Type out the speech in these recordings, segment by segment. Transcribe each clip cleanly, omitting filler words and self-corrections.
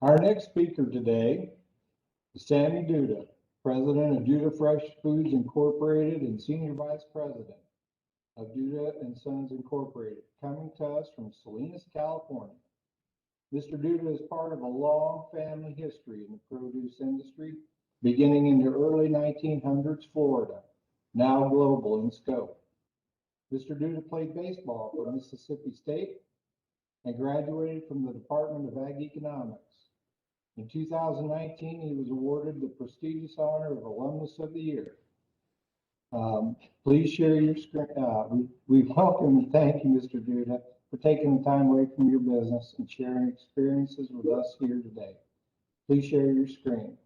Our next speaker today is Sammy Duda, President of Duda Fresh Foods Incorporated and Senior Vice President of Duda Sons Inc, coming to us from Salinas, California. Mr. Duda is part of a long family history in the produce industry, beginning in the early 1900s Florida, now global in scope. Mr. Duda played baseball for Mississippi State and graduated from the Department of Ag Economics. In 2019, he was awarded the prestigious honor of Alumnus of the Year. Please share your screen. We welcome and thank you, Mr. Duda, for taking the time away from your business and sharing experiences with us here today. Please share your screen.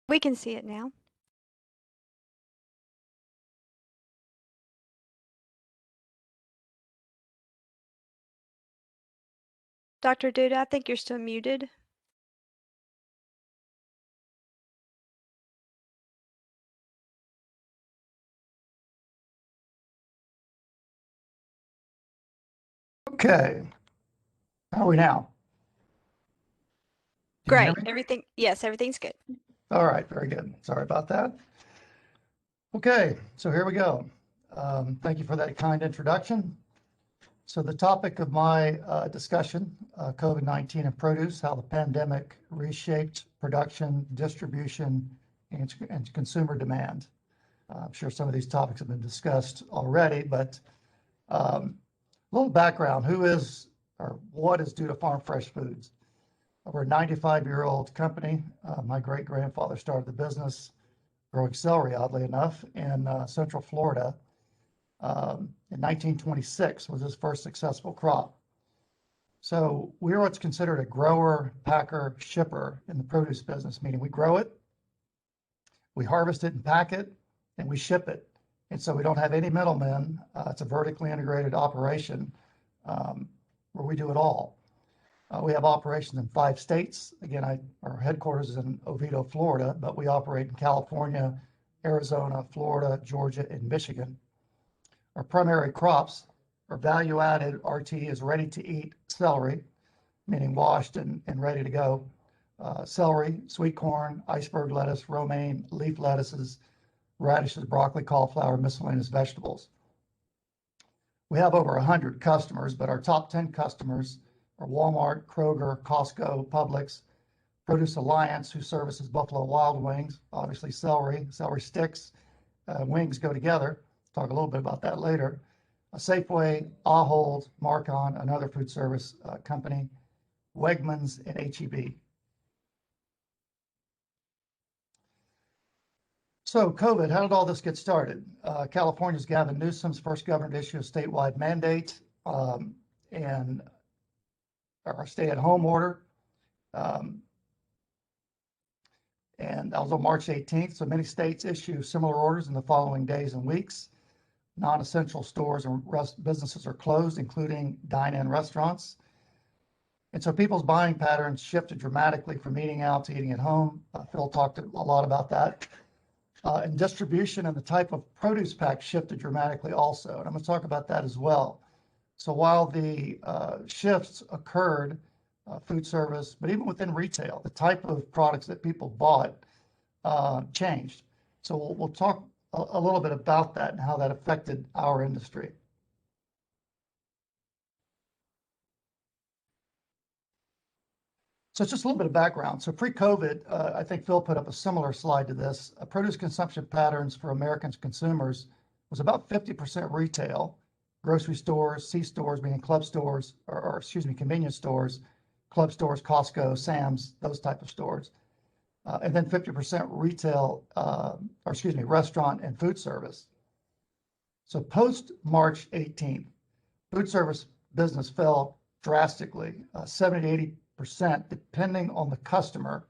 We can see it now. Dr. Duda, I think you're still muted. Okay. How are we now? Great. Yes, everything's good. All right, very good. Sorry about that. Okay, so here we go. Thank you for that kind introduction. So the topic of my discussion, COVID-19 and produce, how the pandemic reshaped production, distribution, and consumer demand. I'm sure some of these topics have been discussed already, but a little background. Who is or what is Duda Farm Fresh Foods? We're a 95-year-old company. My great-grandfather started the business growing celery, oddly enough, in Central Florida. In 1926 was his first successful crop. So we're what's considered a grower, packer, shipper in the produce business, meaning we grow it, we harvest it and pack it, and we ship it. And so we don't have any middlemen. It's a vertically integrated operation where we do it all. We have operations in 5 states. Again, our headquarters is in Oviedo, Florida, but we operate in California, Arizona, Florida, Georgia, and Michigan. Our primary crops are value-added. RT is ready-to-eat celery, meaning washed and ready to go. Celery, sweet corn, iceberg lettuce, romaine, leaf lettuces, radishes, broccoli, cauliflower, miscellaneous vegetables. We have over 100 customers, but our top 10 customers are Walmart, Kroger, Costco, Publix, Produce Alliance, who services Buffalo Wild Wings, obviously celery sticks, wings go together. Talk a little bit about that later. Safeway, Ahold, Marcon, another food service company, Wegmans, and H-E-B. So COVID, how did all this get started? California's Gavin Newsom's first governor to issue a statewide mandate and our stay-at-home order. And that was on March 18th. So many states issue similar orders in the following days and weeks. Non-essential stores and businesses are closed, including dine-in restaurants. And so people's buying patterns shifted dramatically from eating out to eating at home. Phil talked a lot about that. And distribution and the type of produce pack shifted dramatically also. And I'm going to talk about that as well. So while the shifts occurred, food service, but even within retail, the type of products that people bought changed. So we'll talk a little bit about that and how that affected our industry. So it's just a little bit of background. So pre-COVID, I think Phil put up a similar slide to this. Produce consumption patterns for American consumers was about 50% retail, grocery stores, C-stores, meaning club stores, or convenience stores, club stores, Costco, Sam's, those type of stores. And then 50% retail, restaurant and food service. So post March 18th, food service business fell drastically, 70 to 80%, depending on the customer.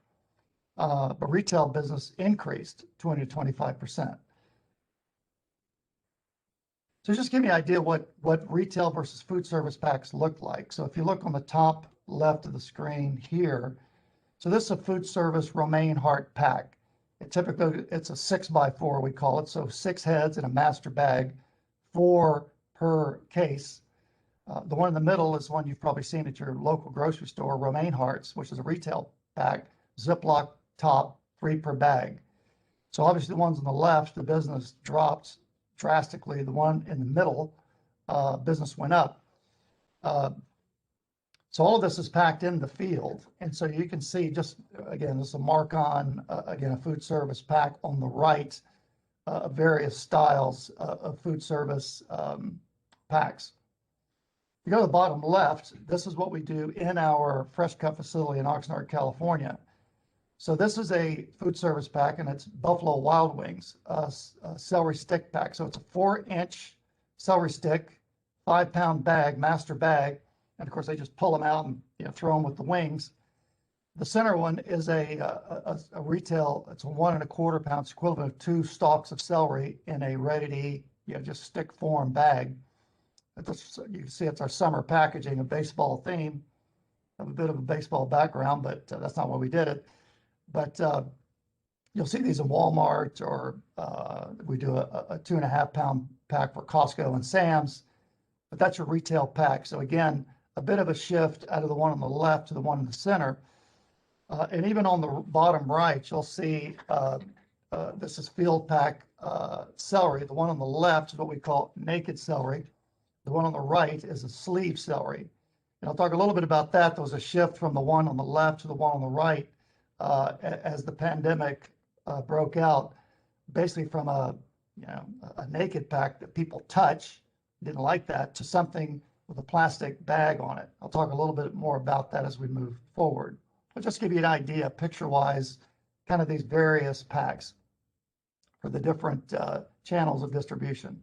But retail business increased 20 to 25%. So just give me an idea what retail versus food service packs look like. So if you look on the top left of the screen here, so this is a food service romaine heart pack. It's a 6x4, we call it. So 6 heads in a master bag, 4 per case. The one in the middle is one you've probably seen at your local grocery store, romaine hearts, which is a retail pack, Ziploc top, 3 per bag. So obviously the ones on the left, the business dropped drastically. The one in the middle, business went up. So all of this is packed in the field. And so you can see just, again, this is a mark on, again, a food service pack on the right, various styles of food service packs. If you go to the bottom left, this is what we do in our fresh cut facility in Oxnard, California. So this is a food service pack, and it's Buffalo Wild Wings, a celery stick pack. So it's a 4-inch celery stick, 5-pound bag, master bag. And of course, they just pull them out and throw them with the wings. The center one is a retail. It's a 1 1/4 pounds, equivalent of 2 stalks of celery in a ready to eat, just stick form bag. You can see it's our summer packaging, a baseball theme. I have a bit of a baseball background, but that's not why we did it. But you'll see these in Walmart, or we do a 2.5 pound pack for Costco and Sam's. But that's your retail pack. So again, a bit of a shift out of the one on the left to the one in the center. And even on the bottom right, you'll see this is field pack celery. The one on the left is what we call naked celery. The one on the right is a sleeve celery. And I'll talk a little bit about that. There was a shift from the one on the left to the one on the right as the pandemic broke out, basically from a naked pack that people touch, didn't like that, to something with a plastic bag on it. I'll talk a little bit more about that as we move forward. But just give you an idea, picture-wise, kind of these various packs for the different channels of distribution.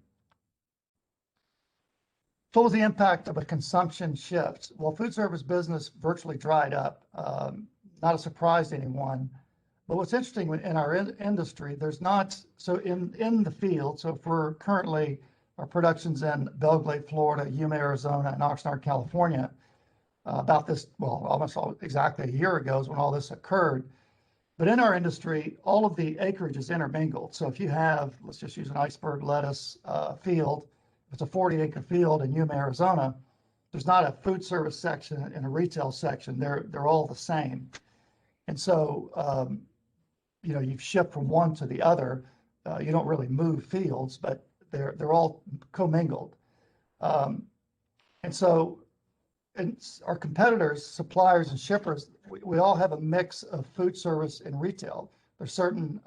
So what was the impact of a consumption shift? Well, food service business virtually dried up. Not a surprise to anyone. But what's interesting in our industry, there's not, so in the field, so for currently our productions in Belgrade, Florida, Yuma, Arizona, and Oxnard, California, about this, well, almost exactly a year ago is when all this occurred. But in our industry, all of the acreage is intermingled. So if you have, let's just use an iceberg lettuce field, if it's a 40-acre field in Yuma, Arizona, there's not a food service section and a retail section. They're all the same. And so, you've shipped from one to the other. You don't really move fields, but they're all commingled. And so our competitors, suppliers and shippers, we all have a mix of food service and retail. There's certain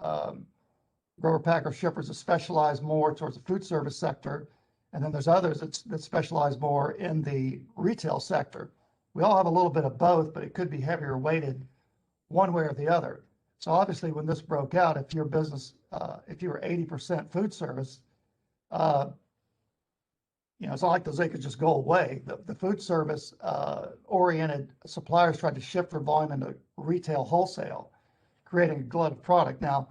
grower packer shippers that specialize more towards the food service sector, and then there's others that specialize more in the retail sector. We all have a little bit of both, but it could be heavier weighted one way or the other. So obviously when this broke out, if your business, if you were 80% food service, it's not like those acres just go away. The food service oriented suppliers tried to shift their volume into retail wholesale, creating a glut of product. Now,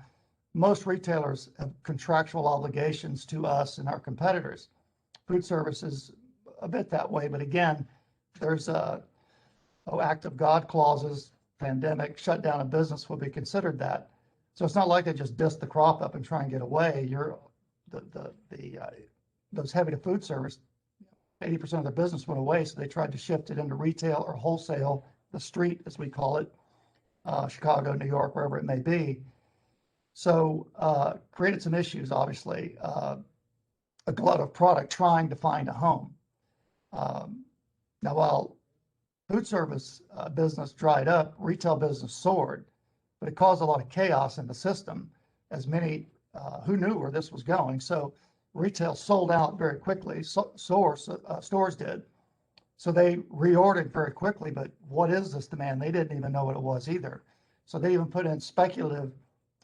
most retailers have contractual obligations to us and our competitors. Food service is a bit that way, but again, there's act of God clauses. Pandemic shutdown of business will be considered that. So it's not like they just dust the crop up and try and get away. Those heavy to food service, 80% of their business went away, so they tried to shift it into retail or wholesale, the street as we call it, Chicago, New York, wherever it may be. So created some issues, obviously, a glut of product trying to find a home. Now, while food service business dried up, retail business soared, but it caused a lot of chaos in the system, as many who knew where this was going. So retail sold out very quickly, stores did. So they reordered very quickly, but what is this demand? They didn't even know what it was either. So they even put in speculative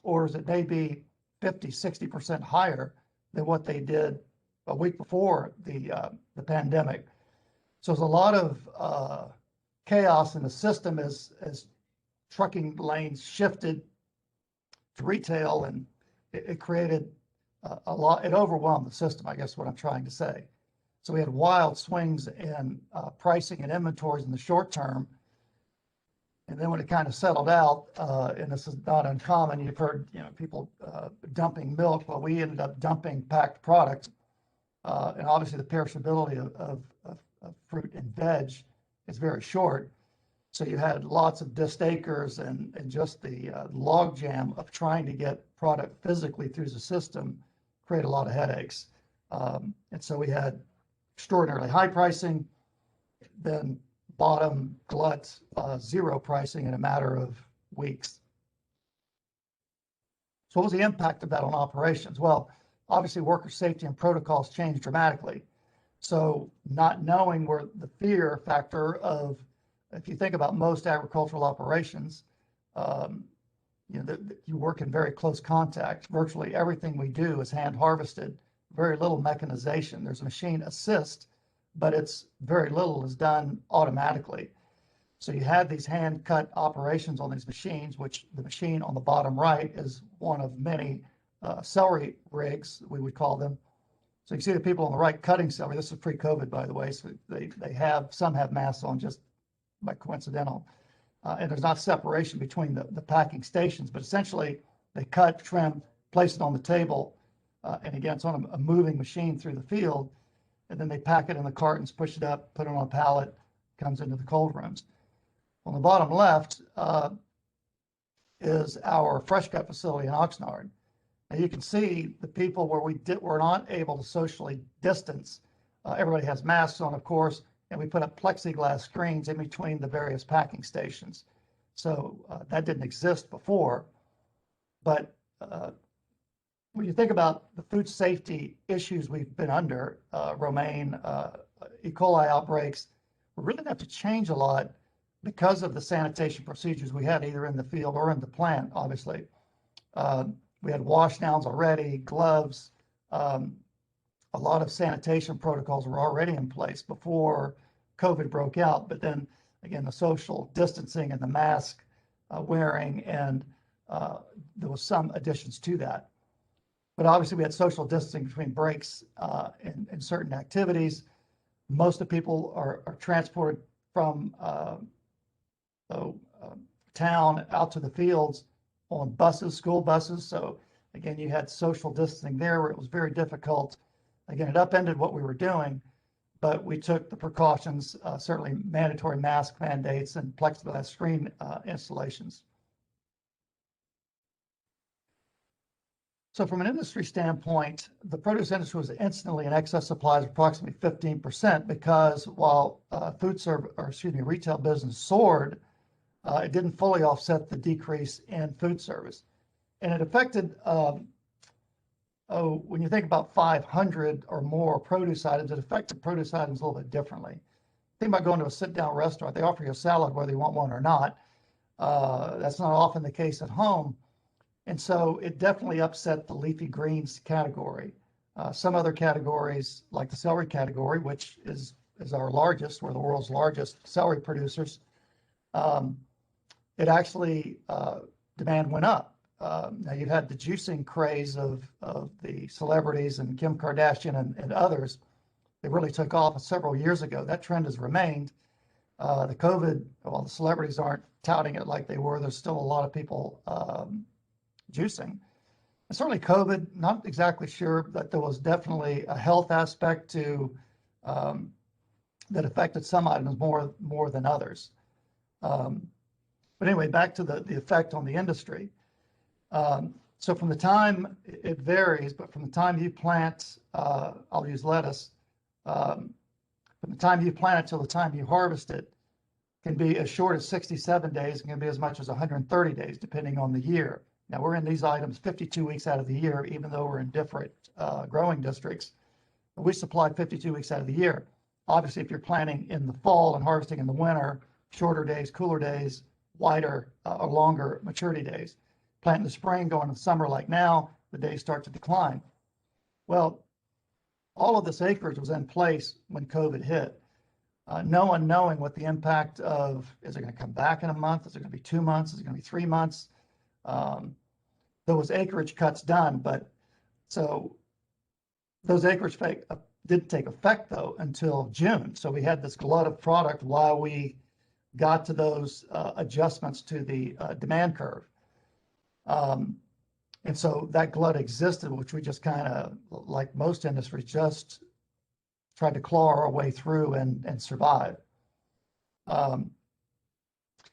orders that may be 50, 60% higher than what they did a week before the pandemic. So there's a lot of chaos in the system as trucking lanes shifted to retail, and it created a lot, it overwhelmed the system, I guess what I'm trying to say. So we had wild swings in pricing and inventories in the short term. And then when it kind of settled out, and this is not uncommon, you've heard, people dumping milk. Well, we ended up dumping packed product. And obviously the perishability of fruit and veg is very short. So you had lots of dist acres and just the log jam of trying to get product physically through the system create a lot of headaches. And so we had extraordinarily high pricing, then bottom glut, zero pricing in a matter of weeks. So what was the impact of that on operations? Well, obviously worker safety and protocols changed dramatically. So not knowing where the fear factor of, if you think about most agricultural operations, you work in very close contact. Virtually everything we do is hand harvested, very little mechanization. There's a machine assist, but it's very little is done automatically. So you had these hand cut operations on these machines, which the machine on the bottom right is one of many celery rigs, we would call them. So you can see the people on the right cutting celery. This is pre-COVID, by the way. So some have masks on just by coincidental. And there's not separation between the packing stations, but essentially they cut, trim, place it on the table. And again, it's on a moving machine through the field. And then they pack it in the cartons, push it up, put it on a pallet, comes into the cold rooms. On the bottom left is our fresh cut facility in Oxnard. Now you can see the people where we're not able to socially distance. Everybody has masks on, of course, and we put up plexiglass screens in between the various packing stations. So that didn't exist before. But when you think about the food safety issues we've been under, romaine, E. coli outbreaks, we really have to change a lot because of the sanitation procedures we had either in the field or in the plant, obviously. We had wash downs already, gloves, a lot of sanitation protocols were already in place before COVID broke out. But then again, the social distancing and the mask wearing, and there was some additions to that. But obviously we had social distancing between breaks in certain activities. Most of the people are transported from town out to the fields on buses, school buses. So again, you had social distancing there where it was very difficult. Again, it upended what we were doing, but we took the precautions, certainly mandatory mask mandates and plexiglass screen installations. So from an industry standpoint, the produce industry was instantly in excess supplies of approximately 15% because while retail business soared, it didn't fully offset the decrease in food service. And it affected, when you think about 500 or more produce items, it affected produce items a little bit differently. Think about going to a sit-down restaurant. They offer you a salad whether you want one or not. That's not often the case at home. And so it definitely upset the leafy greens category. Some other categories, like the celery category, which is our largest, we're the world's largest celery producers, it actually, demand went up. Now you've had the juicing craze of the celebrities and Kim Kardashian and others. They really took off several years ago. That trend has remained. The COVID, while the celebrities aren't touting it like they were, there's still a lot of people juicing. And certainly COVID, not exactly sure, but there was definitely a health aspect to that affected some items more than others. But anyway, back to the effect on the industry. So from the time, it varies, but from the time you plant, I'll use lettuce, from the time you plant it till the time you harvest it can be as short as 67 days and can be as much as 130 days, depending on the year. Now we're in these items 52 weeks out of the year, even though we're in different growing districts. But we supply 52 weeks out of the year. Obviously, if you're planting in the fall and harvesting in the winter, shorter days, cooler days, wider or longer maturity days. Plant in the spring, going into the summer like now, the days start to decline. Well, all of this acreage was in place when COVID hit. No one knowing what the impact of, is it going to come back in a month? Is it going to be 2 months? Is it going to be 3 months? There was acreage cuts done, but So those acreage didn't take effect though until June. So we had this glut of product while we got to those adjustments to the demand curve. And so that glut existed, which we just kind of, like most industries, just tried to claw our way through and survive. And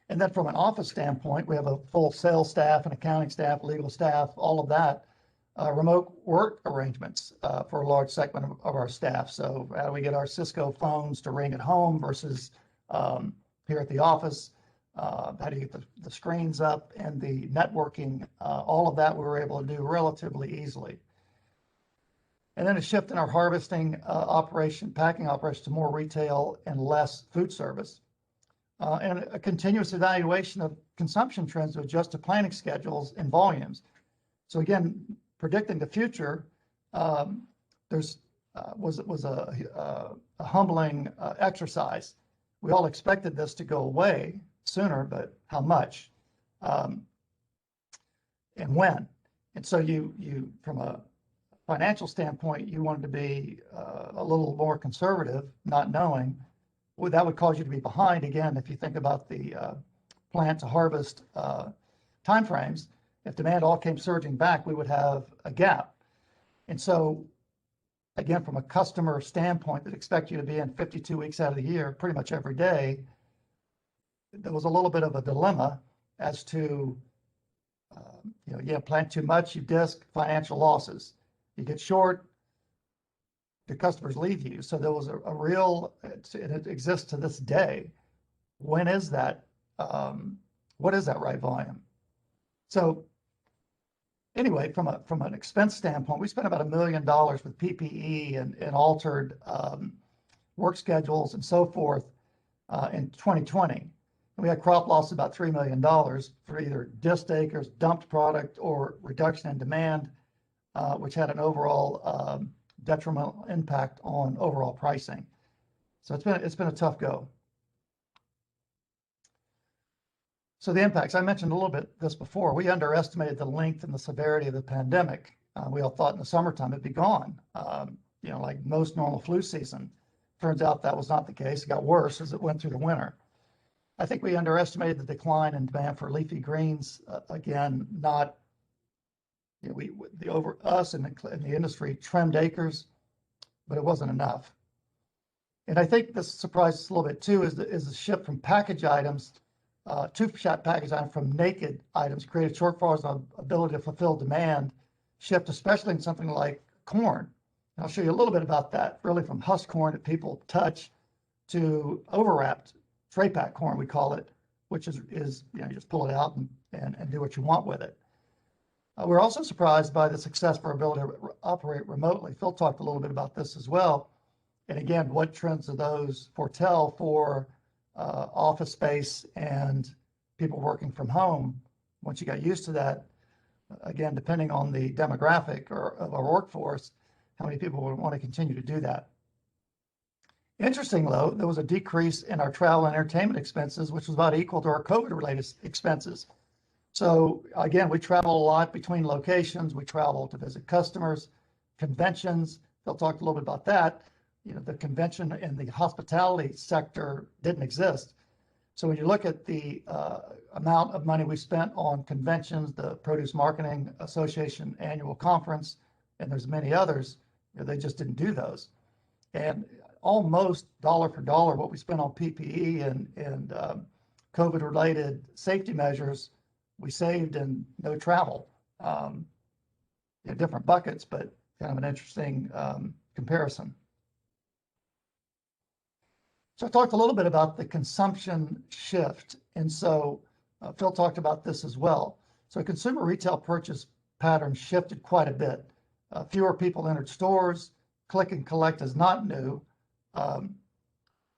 then from an office standpoint, we have a full sales staff and accounting staff, legal staff, all of that, remote work arrangements for a large segment of our staff. So how do we get our Cisco phones to ring at home versus here at the office? How do you get the screens up and the networking? All of that we were able to do relatively easily. And then a shift in our harvesting operation, packing operation to more retail and less food service. And a continuous evaluation of consumption trends to adjust to planning schedules and volumes. So again, predicting the future, was a humbling exercise. We all expected this to go away sooner, but how much and when? And so you from a financial standpoint, you wanted to be a little more conservative, not knowing. Well, that would cause you to be behind again. If you think about the plant to harvest timeframes, if demand all came surging back, we would have a gap. And so again, from a customer standpoint that expect you to be in 52 weeks out of the year, pretty much every day, there was a little bit of a dilemma as to, plant too much, you disc financial losses. You get short, the customers leave you. So there was a real, it exists to this day. When is that? What is that right volume? So anyway, from an expense standpoint, we spent about $1 million with PPE and altered work schedules and so forth in 2020. And we had crop loss of about $3 million for either disc acres, dumped product, or reduction in demand, which had an overall detrimental impact on overall pricing. So it's been a tough go. So the impacts, I mentioned a little bit this before. We underestimated the length and the severity of the pandemic. We all thought in the summertime it'd be gone, like most normal flu season. Turns out that was not the case. It got worse as it went through the winter. I think we underestimated the decline in demand for leafy greens. Again, not us in the industry trimmed acres, but it wasn't enough. And I think this surprised us a little bit too, is the shift from package items to package items from naked items created shortfalls on ability to fulfill demand shift, especially in something like corn. And I'll show you a little bit about that, really from husk corn that people touch to overwrapped tray pack corn, we call it, which is you just pull it out and do what you want with it. We're also surprised by the success of our ability to operate remotely. Phil talked a little bit about this as well. And again, what trends do those foretell for office space and people working from home? Once you got used to that, again, depending on the demographic of our workforce, how many people would want to continue to do that? Interesting though, there was a decrease in our travel and entertainment expenses, which was about equal to our COVID-related expenses. So again, we travel a lot between locations. We travel to visit customers, conventions. Phil talked a little bit about that. The convention and the hospitality sector didn't exist. So when you look at the amount of money we spent on conventions, the Produce Marketing Association annual conference, and there's many others, they just didn't do those. And almost dollar for dollar what we spent on PPE and COVID-related safety measures, we saved in no travel. Different buckets, but kind of an interesting comparison. So I talked a little bit about the consumption shift. And so Phil talked about this as well. So consumer retail purchase patterns shifted quite a bit. Fewer people entered stores. Click and collect is not new.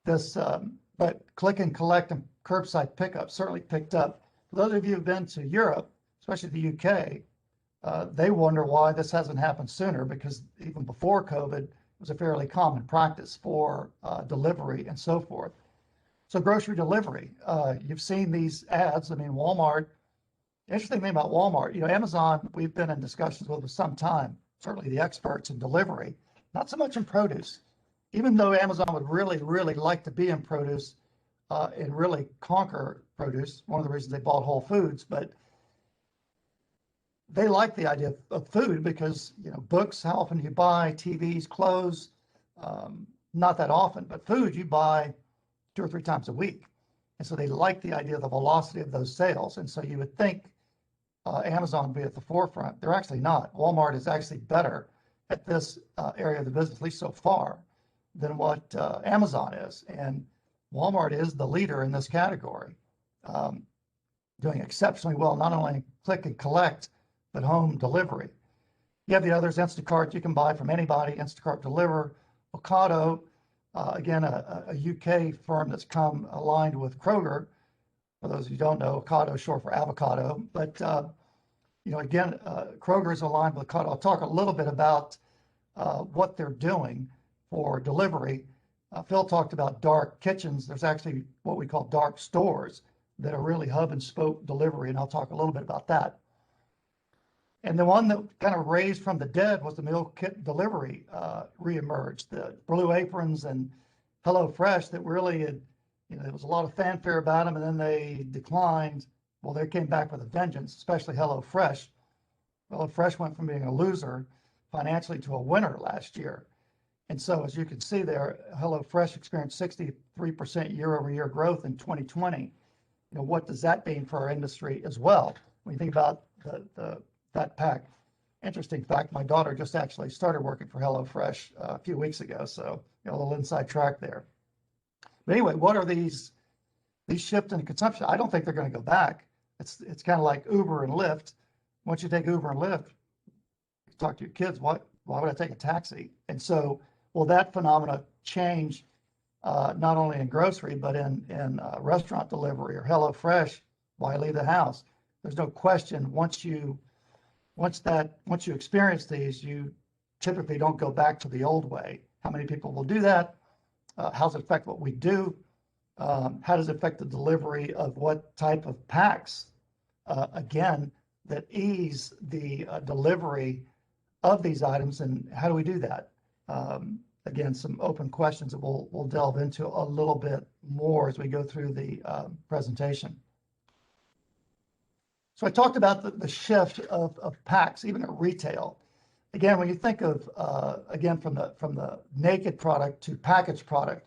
But click and collect and curbside pickup certainly picked up. For those of you who've been to Europe, especially the UK, they wonder why this hasn't happened sooner, because even before COVID, it was a fairly common practice for delivery and so forth. So grocery delivery, you've seen these ads. I mean, Walmart, interesting thing about Walmart, Amazon, we've been in discussions with for some time. certainly the experts in delivery, not so much in produce. Even though Amazon would really, really like to be in produce and really conquer produce, one of the reasons they bought Whole Foods, but they like the idea of food because, you know, books, how often do you buy, TVs, clothes, not that often, but food you buy 2 or 3 times a week. And so they like the idea of the velocity of those sales. And so you would think Amazon would be at the forefront. They're actually not. Walmart is actually better at this area of the business, at least so far, than what Amazon is. And Walmart is the leader in this category, doing exceptionally well, not only click and collect, but home delivery. You have the others, Instacart, you can buy from anybody, Instacart Deliver, Ocado, again, a UK firm that's come aligned with Kroger. For those who don't know, Ocado is short for avocado, but you know, again, Kroger is aligned with Ocado. I'll talk a little bit about what they're doing for delivery. Phil talked about dark kitchens. There's actually what we call dark stores that are really hub and spoke delivery, and I'll talk a little bit about that. And the one that kind of raised from the dead was the meal kit delivery reemerged. The Blue Aprons and HelloFresh that really had, you know, there was a lot of fanfare about them, and then they declined. Well, they came back with a vengeance, especially HelloFresh. HelloFresh went from being a loser financially to a winner last year. And so, as you can see there, HelloFresh experienced 63% year-over-year growth in 2020. You know, what does that mean for our industry as well? When you think about that pack. Interesting fact, my daughter just actually started working for HelloFresh a few weeks ago, so you know, a little inside track there. But anyway, what are these shift in consumption? I don't think they're going to go back. It's kind of like Uber and Lyft. Once you take Uber and Lyft, you talk to your kids, why would I take a taxi? And so, will that phenomena change not only in grocery, but in restaurant delivery or HelloFresh? Why leave the house? There's no question, once you experience these, you typically don't go back to the old way. How many people will do that? How does it affect what we do? How does it affect the delivery of what type of packs? Again, that ease the delivery of these items, and how do we do that? Again, some open questions that we'll delve into a little bit more as we go through the presentation. So I talked about the shift of packs, even at retail. Again, when you think of, again, from the naked product to packaged product.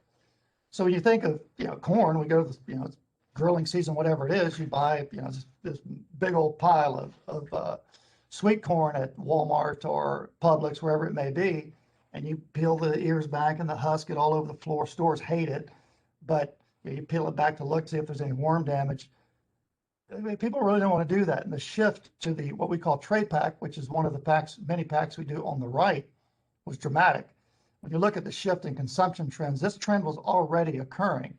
So when you think of, you know, corn, we go to, you know, grilling season, whatever it is, you buy, you know, this big old pile of sweet corn at Walmart or Publix, wherever it may be, and you peel the ears back and the husk it all over the floor. Stores hate it, but you peel it back to look, see if there's any worm damage. I mean, people really don't want to do that. And the shift to the what we call tray pack, which is one of the packs, many packs we do on the right, was dramatic. When you look at the shift in consumption trends, this trend was already occurring,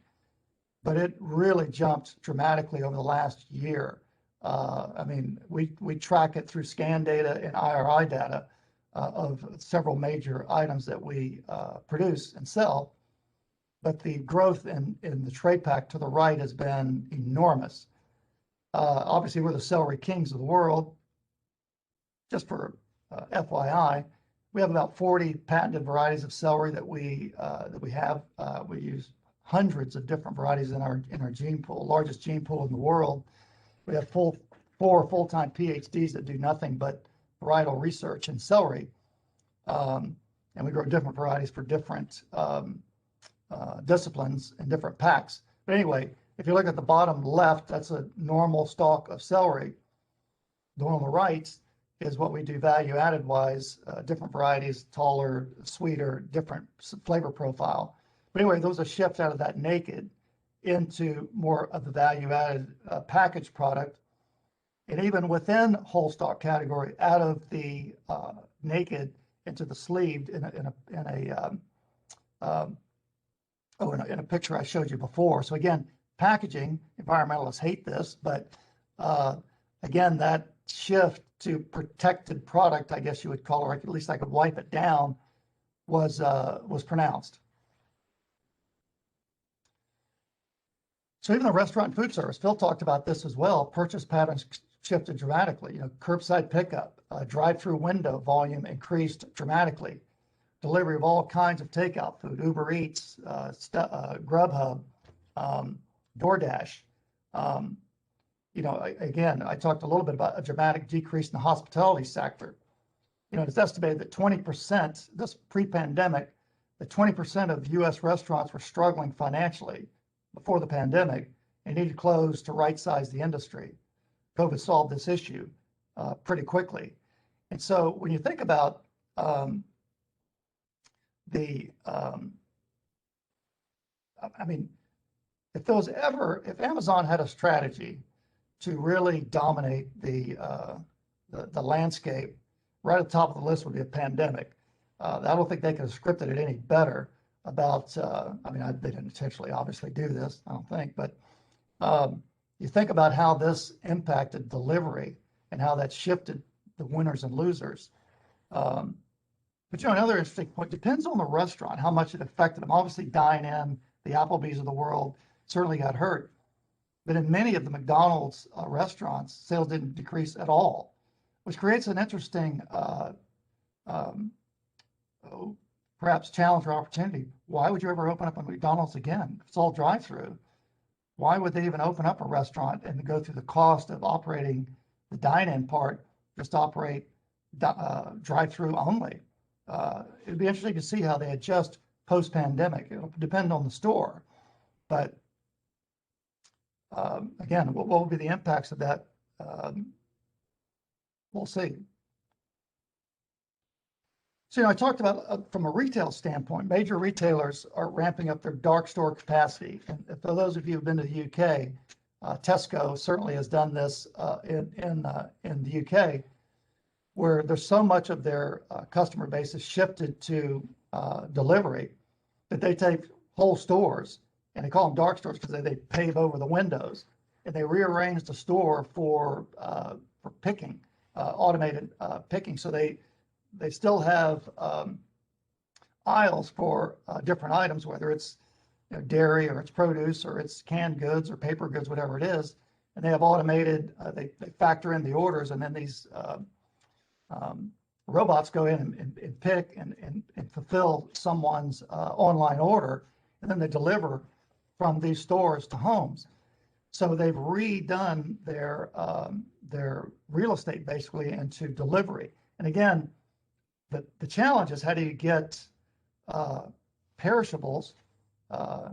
but it really jumped dramatically over the last year. I mean, we track it through scan data and IRI data of several major items that we produce and sell, but the growth in the tray pack to the right has been enormous. Obviously, we're the celery kings of the world. Just for FYI, we have about 40 patented varieties of celery that we have. We use hundreds of different varieties in our gene pool, largest gene pool in the world. We have 4 full-time PhDs that do nothing but varietal research in celery, and we grow different varieties for different disciplines and different packs. But anyway, if you look at the bottom left, that's a normal stalk of celery. The one on the right is what we do value added wise, different varieties, taller, sweeter, different flavor profile. But anyway, those are shifts out of that naked into more of the value added packaged product. And even within whole stock category, out of the naked into the sleeved in a picture I showed you before. So again, packaging, environmentalists hate this, but again, that shift to protected product, I guess you would call it, or at least I could wipe it down, was pronounced. So even the restaurant and food service, Phil talked about this as well. Purchase patterns shifted dramatically. Curbside pickup, drive-through window volume increased dramatically. Delivery of all kinds of takeout food, Uber Eats, Grubhub, DoorDash. Again, I talked a little bit about a dramatic decrease in the hospitality sector. It's estimated that 20%, this pre-pandemic, that 20% of U.S. restaurants were struggling financially before the pandemic and needed to close to right-size the industry. COVID solved this issue pretty quickly. And so when you think about if Amazon had a strategy to really dominate the landscape, right at the top of the list would be a pandemic. I don't think they could have scripted it any better about, they didn't intentionally obviously do this, I don't think, but you think about how this impacted delivery and how that shifted the winners and losers. But another interesting point, depends on the restaurant, how much it affected them. Obviously, dine-in, the Applebee's of the world certainly got hurt. But in many of the McDonald's restaurants, sales didn't decrease at all, which creates an interesting, perhaps challenge or opportunity. Why would you ever open up a McDonald's again? It's all drive-through. Why would they even open up a restaurant and go through the cost of operating the dine-in part, just operate drive-through only? It'd be interesting to see how they adjust post-pandemic. It'll depend on the store, but again, what will be the impacts of that? We'll see. So, I talked about from a retail standpoint, major retailers are ramping up their dark store capacity. And for those of you who've been to the UK, Tesco certainly has done this in the UK, where there's so much of their customer base is shifted to delivery that they take whole stores, and they call them dark stores because they pave over the windows, and they rearrange the store for picking, automated picking. So they still have aisles for different items, whether it's dairy or it's produce or it's canned goods or paper goods, whatever it is, and they have automated. They factor in the orders, and then these robots go in and pick and fulfill someone's online order, and then they deliver from these stores to homes. So they've redone their real estate basically into delivery. And again, the challenge is, how do you get perishables,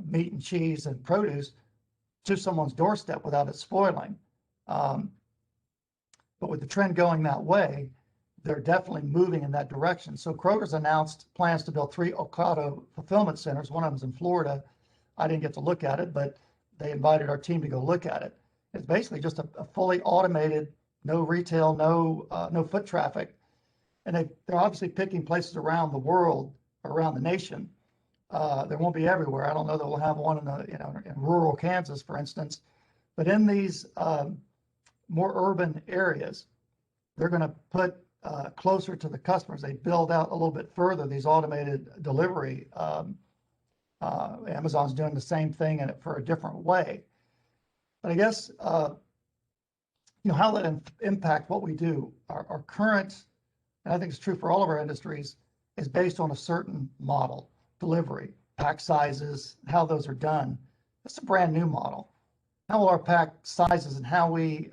meat and cheese and produce, to someone's doorstep without it spoiling? But with the trend going that way, they're definitely moving in that direction. So Kroger's announced plans to build 3 Ocado fulfillment centers. One of them's in Florida. I didn't get to look at it, but they invited our team to go look at it. It's basically just a fully automated, no retail, no foot traffic. And they're obviously picking places around the world, around the nation. There won't be everywhere. I don't know that we'll have one in rural Kansas, for instance. But in these more urban areas, they're going to put closer to the customers. They build out a little bit further these automated delivery. Amazon's doing the same thing for a different way. But I guess how that impact what we do. Our current, and I think it's true for all of our industries, is based on a certain model: delivery, pack sizes, how those are done. It's a brand new model. How will our pack sizes and how we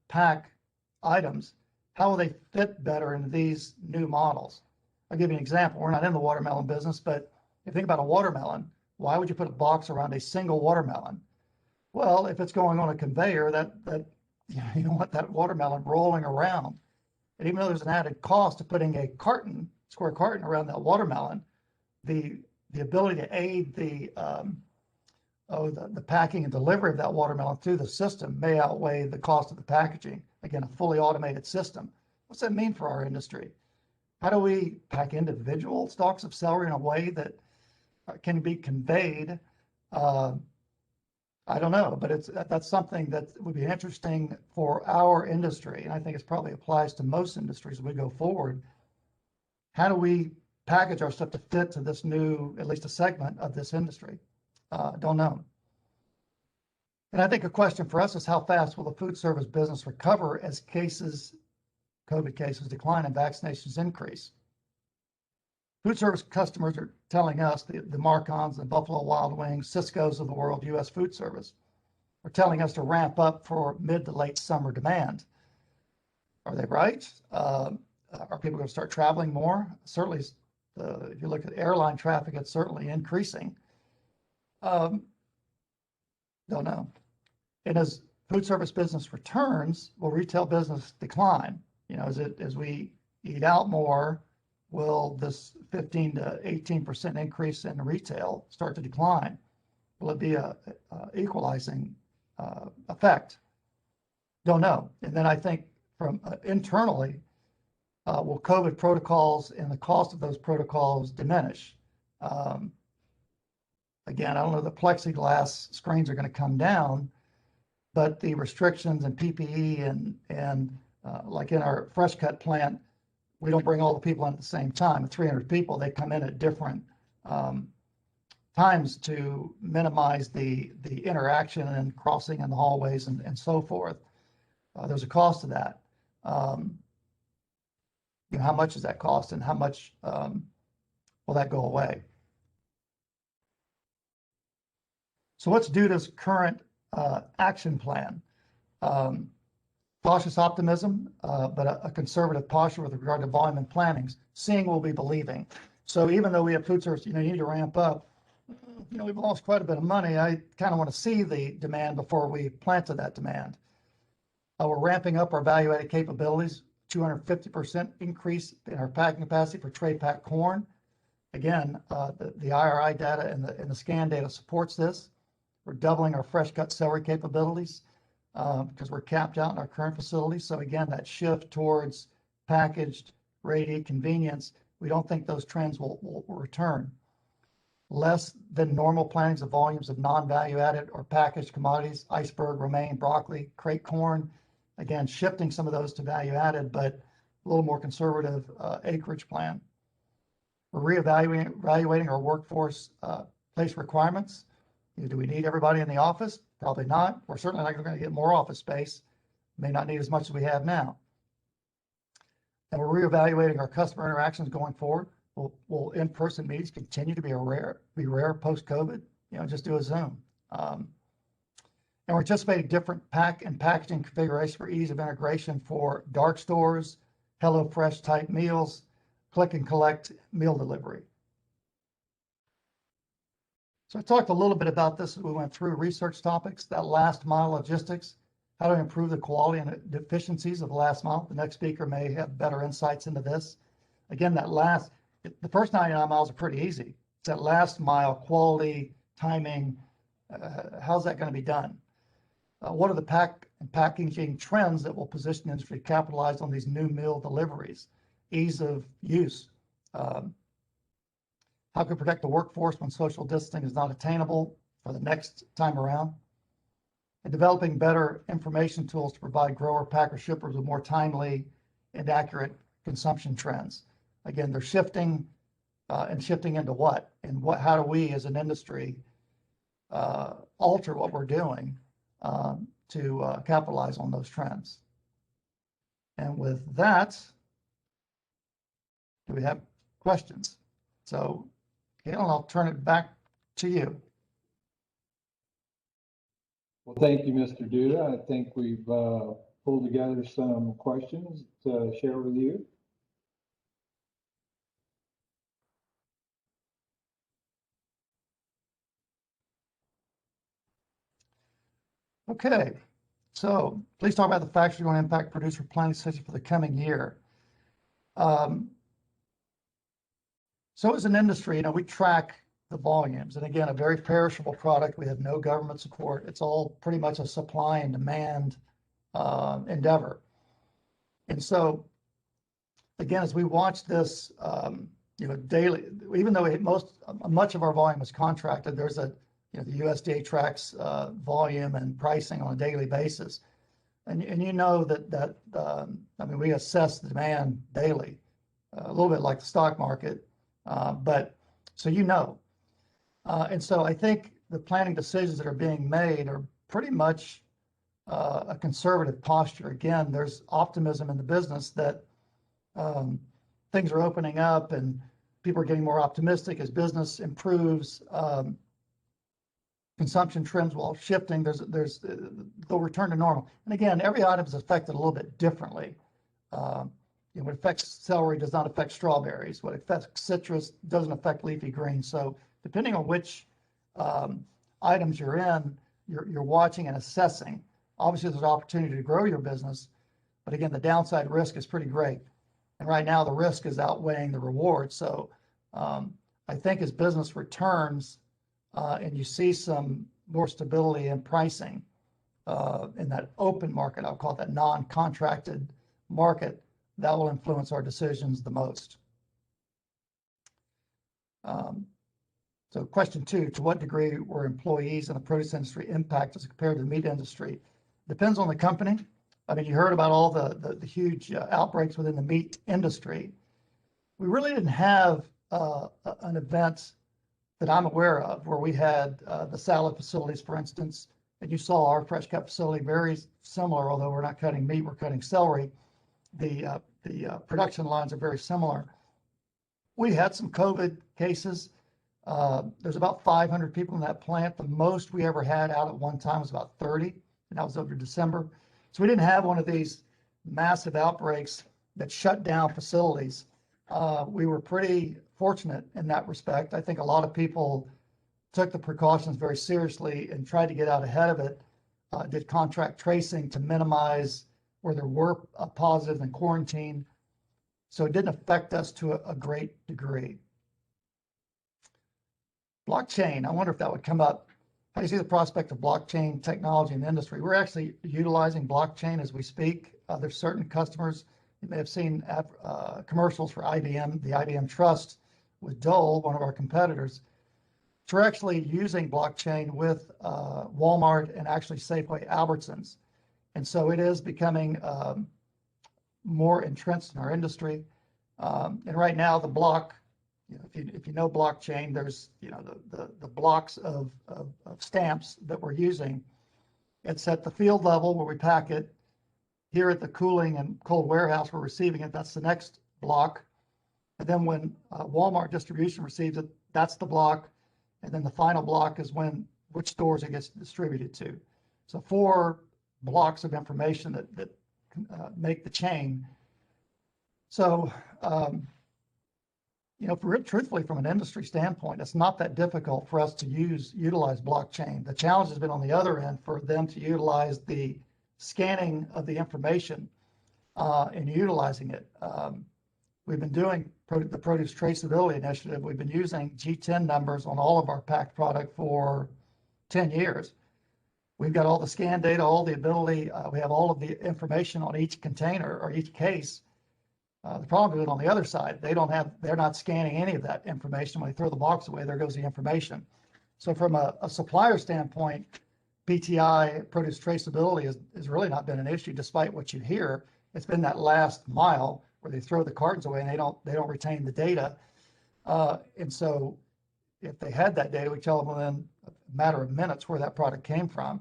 pack items, how will they fit better into these new models? I'll give you an example. We're not in the watermelon business, but if you think about a watermelon, why would you put a box around a single watermelon? Well, if it's going on a conveyor, that you don't want that watermelon rolling around. And even though there's an added cost to putting a square carton around that watermelon, the ability to aid the packing and delivery of that watermelon through the system may outweigh the cost of the packaging. Again, a fully automated system. What's that mean for our industry? How do we pack individual stalks of celery in a way that can be conveyed? I don't know, but that's something that would be interesting for our industry, and I think it probably applies to most industries as we go forward. How do we package our stuff to fit to this new, at least a segment of this industry? Don't know. And I think a question for us is how fast will the food service business recover as COVID cases decline and vaccinations increase? Food service customers are telling us, the Marcons, the Buffalo Wild Wings, Cisco's of the world, U.S. food service, are telling us to ramp up for mid to late summer demand. Are they right? Are people going to start traveling more? Certainly, if you look at airline traffic, it's certainly increasing. Don't know. And as food service business returns, will retail business decline? You know, as we eat out more, will this 15 to 18% increase in retail start to decline? Will it be a equalizing effect? Don't know. And then I think from internally, will COVID protocols and the cost of those protocols diminish? Again, I don't know, the plexiglass screens are going to come down, but the restrictions and PPE and like in our fresh cut plant, we don't bring all the people in at the same time. 300 people, they come in at different times to minimize the interaction and crossing in the hallways and so forth. There's a cost to that. You know, how much does that cost and how much will that go away? So what's Duda's current action plan? Cautious optimism, but a conservative posture with regard to volume and plannings. Seeing will be believing. So even though we have food service, you need to ramp up. We've lost quite a bit of money. I kind of want to see the demand before we plan to that demand. We're ramping up our value-added capabilities, 250% increase in our packing capacity for tray pack corn. Again, the IRI data and the scan data supports this. We're doubling our fresh cut celery capabilities because we're capped out in our current facilities. So again, that shift towards packaged, ready, convenience, we don't think those trends will return. Less than normal plantings of volumes of non-value added or packaged commodities, iceberg, romaine, broccoli, crate corn. Again, shifting some of those to value added, but a little more conservative acreage plan. We're reevaluating our workforce place requirements. Do we need everybody in the office? Probably not. We're certainly not going to get more office space. May not need as much as we have now. And we're reevaluating our customer interactions going forward. Will in-person meetings continue to be rare post-COVID? Just do a Zoom. And we're anticipating different pack and packaging configuration for ease of integration for dark stores, HelloFresh type meals, click and collect meal delivery. So I talked a little bit about this as we went through research topics, that last mile logistics, how to improve the quality and efficiencies of the last mile. The next speaker may have better insights into this. Again, the first 99 miles are pretty easy. It's that last mile, quality, timing, how's that going to be done? What are the pack and packaging trends that will position the industry to capitalize on these new meal deliveries? Ease of use. How can we protect the workforce when social distancing is not attainable for the next time around? And developing better information tools to provide grower, packer, shippers with more timely and accurate consumption trends. Again, they're shifting and shifting into what? And how do we as an industry alter what we're doing to capitalize on those trends? And with that, do we have questions? So, Galen, I'll turn it back to you. Well, thank you, Mr. Duda. I think we've pulled together some questions to share with you. Okay, so please talk about the factors going to impact producer planning decisions for the coming year. So as an industry, we track the volumes, and again, a very perishable product. We have no government support. It's all pretty much a supply and demand endeavor. And so, again, as we watch this, daily, even though much of our volume is contracted, there's the USDA tracks volume and pricing on a daily basis, and that we assess the demand daily, a little bit like the stock market. But so and so I think the planning decisions that are being made are pretty much a conservative posture. Again, there's optimism in the business that things are opening up and people are getting more optimistic as business improves. Consumption trends while shifting, they'll return to normal. And again, every item is affected a little bit differently. What affects celery does not affect strawberries. What affects citrus doesn't affect leafy greens. So depending on which items you're in, you're watching and assessing. Obviously, there's an opportunity to grow your business, but again, the downside risk is pretty great. And right now, the risk is outweighing the reward. So I think as business returns and you see some more stability in pricing in that open market, I'll call it that non-contracted market, that will influence our decisions the most. So question 2, to what degree were employees in the produce industry impacted as compared to the meat industry? Depends on the company. I mean, you heard about all the huge outbreaks within the meat industry. We really didn't have an event that I'm aware of where we had the salad facilities, for instance, and you saw our fresh cut facility very similar, although we're not cutting meat, we're cutting celery. The production lines are very similar. We had some COVID cases. There's about 500 people in that plant. The most we ever had out at one time was about 30, and that was over December. So we didn't have one of these massive outbreaks that shut down facilities. We were pretty fortunate in that respect. I think a lot of people took the precautions very seriously and tried to get out ahead of it, did contract tracing to minimize where there were positives and quarantine. So it didn't affect us to a great degree. Blockchain, I wonder if that would come up. How do you see the prospect of blockchain technology in the industry? We're actually utilizing blockchain as we speak. There's certain customers, you may have seen commercials for IBM, the IBM Trust with Dole, one of our competitors. So we're actually using blockchain with Walmart and actually Safeway Albertsons. And so it is becoming more entrenched in our industry. And right now the block, if you know blockchain, there's the blocks of stamps that we're using. It's at the field level where we pack it. Here at the cooling and cold warehouse, we're receiving it. That's the next block. And then when Walmart distribution receives it, that's the block. And then the final block is which stores it gets distributed to. So 4 blocks of information that make the chain. So, truthfully, from an industry standpoint, it's not that difficult for us to utilize blockchain. The challenge has been on the other end for them to utilize the scanning of the information and utilizing it. We've been doing the Produce Traceability Initiative. We've been using G10 numbers on all of our packed product for 10 years. We've got all the scan data, all the ability, we have all of the information on each container or each case. The problem is on the other side, they're not scanning any of that information. When they throw the box away, there goes the information. So from a supplier standpoint, PTI, produce traceability, has really not been an issue, despite what you hear. It's been that last mile where they throw the cartons away and they don't retain the data. And so if they had that data, we tell them within a matter of minutes where that product came from.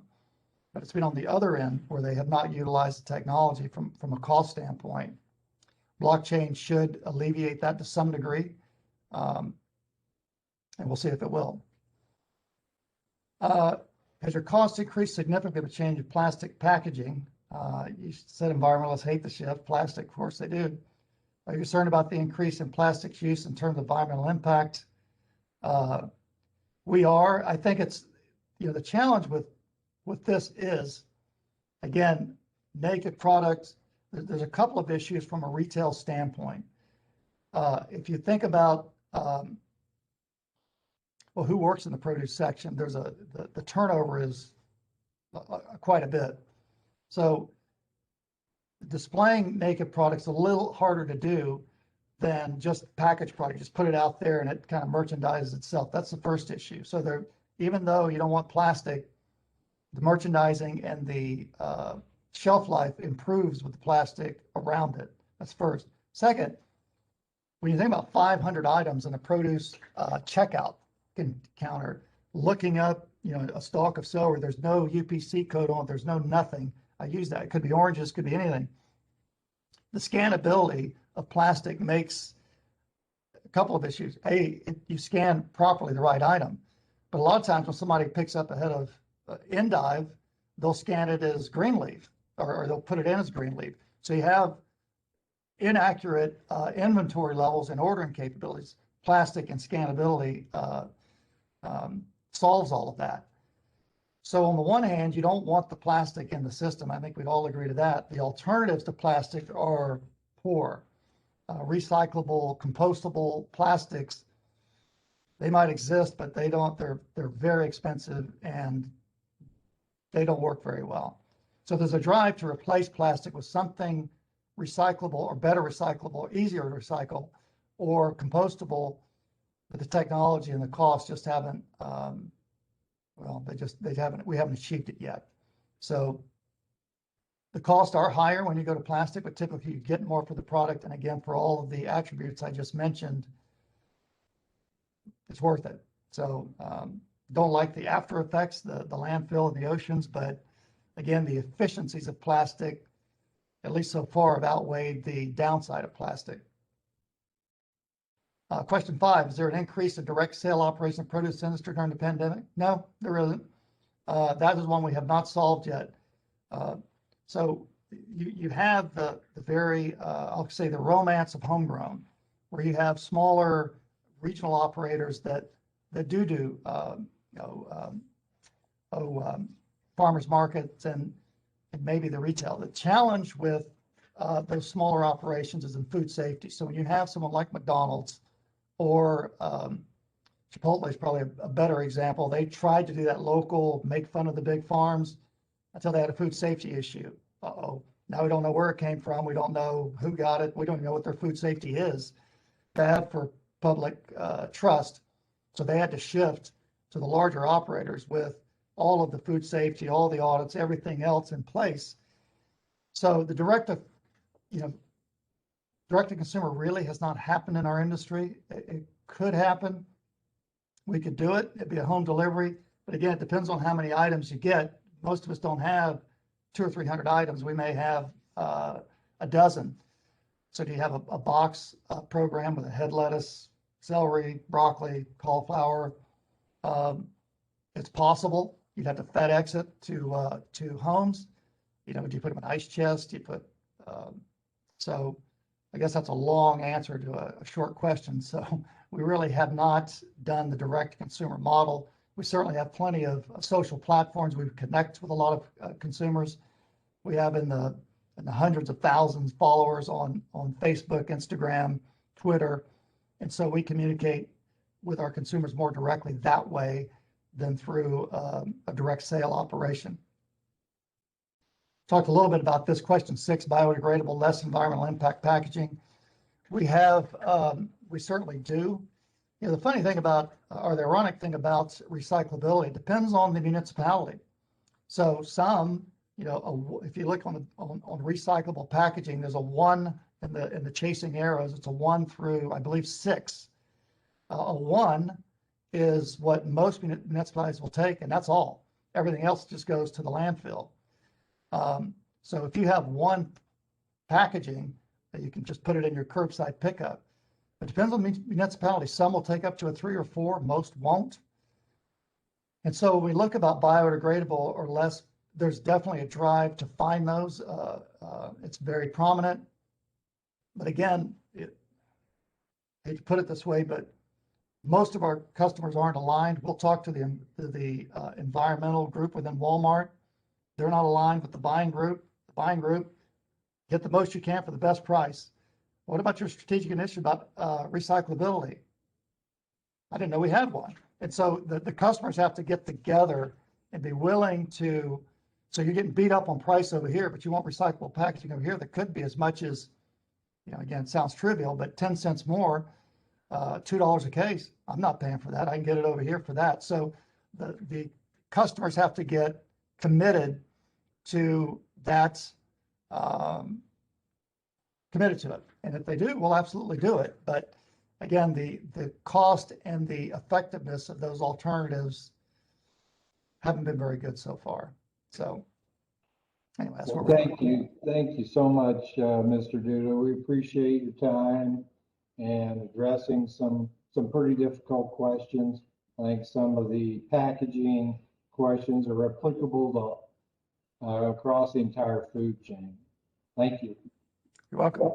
But it's been on the other end where they have not utilized the technology from a cost standpoint. Blockchain should alleviate that to some degree, and we'll see if it will. Has your cost increased significantly with change of plastic packaging? You said environmentalists hate the shift. Plastic, of course they do. Are you concerned about the increase in plastics use in terms of environmental impact? We are. I think it's, the challenge with this is, again, naked products. There's a couple of issues from a retail standpoint. If you think about, who works in the produce section, the turnover is quite a bit. So displaying naked products is a little harder to do than just packaged product. Just put it out there and it kind of merchandises itself. That's the first issue. So even though you don't want plastic, the merchandising and the shelf life improves with the plastic around it. That's first. Second, when you think about 500 items in a produce checkout counter, looking up, a stalk of celery, there's no UPC code on it, there's no nothing. I use that. It could be oranges, could be anything. The scannability of plastic makes a couple of issues. You scan properly the right item, but a lot of times when somebody picks up a head of endive, they'll scan it as green leaf, or they'll put it in as green leaf. So you have inaccurate inventory levels and ordering capabilities. Plastic and scannability solves all of that. So on the one hand, you don't want the plastic in the system. I think we'd all agree to that. The alternatives to plastic are poor. Recyclable, compostable plastics, they might exist, but they're very expensive and they don't work very well. So there's a drive to replace plastic with something recyclable or better recyclable, easier to recycle, or compostable, but the technology and the cost just haven't, we haven't achieved it yet. So the costs are higher when you go to plastic, but typically you get more for the product. And again, for all of the attributes I just mentioned, it's worth it. So don't like the after effects, the landfill and the oceans, but again, the efficiencies of plastic, at least so far, have outweighed the downside of plastic. Question 5, is there an increase in direct sale operation of produce industry during the pandemic? No, there isn't. That is one we have not solved yet. So you have the very, I'll say the romance of homegrown, where you have smaller regional operators that do farmers markets and maybe the retail. The challenge with those smaller operations is in food safety. So when you have someone like McDonald's or Chipotle is probably a better example. They tried to do that local, make fun of the big farms until they had a food safety issue. Uh-oh, now we don't know where it came from. We don't know who got it. We don't even know what their food safety is. Bad for public trust. So they had to shift to the larger operators with all of the food safety, all the audits, everything else in place. So the direct to consumer really has not happened in our industry. It could happen. We could do it. It'd be a home delivery. But again, it depends on how many items you get. Most of us don't have 200 or 300 items. We may have a dozen. So do you have a box program with a head lettuce, celery, broccoli, cauliflower? It's possible. You'd have to FedEx it to homes. Do you put them in an ice chest? So I guess that's a long answer to a short question. So we really have not done the direct consumer model. We certainly have plenty of social platforms. We connect with a lot of consumers. We have in the hundreds of thousands followers on Facebook, Instagram, Twitter. And so we communicate with our consumers more directly that way than through a direct sale operation. Talked a little bit about this. Question 6, biodegradable, less environmental impact packaging. We certainly do. The funny thing about, or the ironic thing about recyclability, depends on the municipality. So some, if you look on recyclable packaging, there's a 1 in the chasing arrows. It's a 1 through, I believe, 6. A 1 is what most municipalities will take, and that's all. Everything else just goes to the landfill. So if you have 1 packaging, you can just put it in your curbside pickup. It depends on the municipality. Some will take up to a 3 or 4, most won't. And so when we look about biodegradable or less, there's definitely a drive to find those. It's very prominent. But again, I hate to put it this way, but most of our customers aren't aligned. We'll talk to the environmental group within Walmart. They're not aligned with the buying group. The buying group, get the most you can for the best price. What about your strategic initiative about recyclability? I didn't know we had one. And so the customers have to get together and be willing to, so you're getting beat up on price over here, but you want recyclable packaging over here that could be as much as, again, it sounds trivial, but 10 cents more, $2 a case. I'm not paying for that. I can get it over here for that. So the customers have to get committed to that, committed to it. And if they do, we'll absolutely do it. But again, the cost and the effectiveness of those alternatives haven't been very good so far. So anyway, that's Well, what we're thank you. Thank you so much, Mr. Duda. We appreciate your time and addressing some pretty difficult questions. I think some of the packaging questions are applicable to across the entire food chain. Thank you. You're welcome.